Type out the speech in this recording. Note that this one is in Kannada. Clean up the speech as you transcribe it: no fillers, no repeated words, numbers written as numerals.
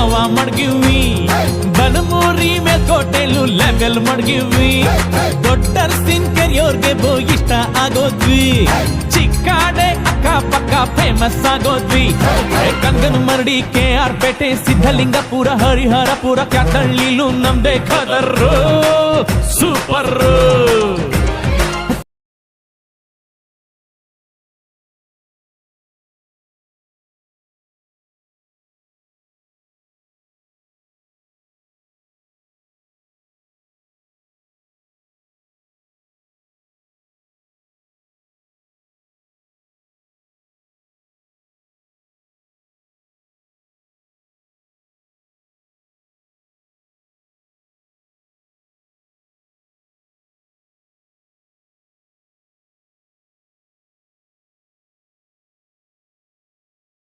ಮಾವ ಮಡ್ಗಿವಿ ಬನಮೂರಿ ಮೇಲ್ಕೋಟೆಲು ಲೆವೆಲ್ ಮಡ್ಗಿವಿ ದೊಡ್ಡರ್ಸಿನ್ ಕೆರಿಯೋರ್ಗೆ ಇಷ್ಟ ಆಗೋದ್ವಿ ಚಿಕ್ಕಾಡೆ ಅಕ್ಕ ಪಕ್ಕ ಫೇಮಸ್ ಆಗೋದ್ವಿ ಕಂಗನ ಮರಡಿ KR ಪೇಟೆ ಸಿದ್ಧಲಿಂಗಪುರ ಹರಿಹರಪುರ ಕ್ಯಾತಳ್ಳಿಲು ನಮ್ದೇ ಖದರ್ ಸೂಪರ್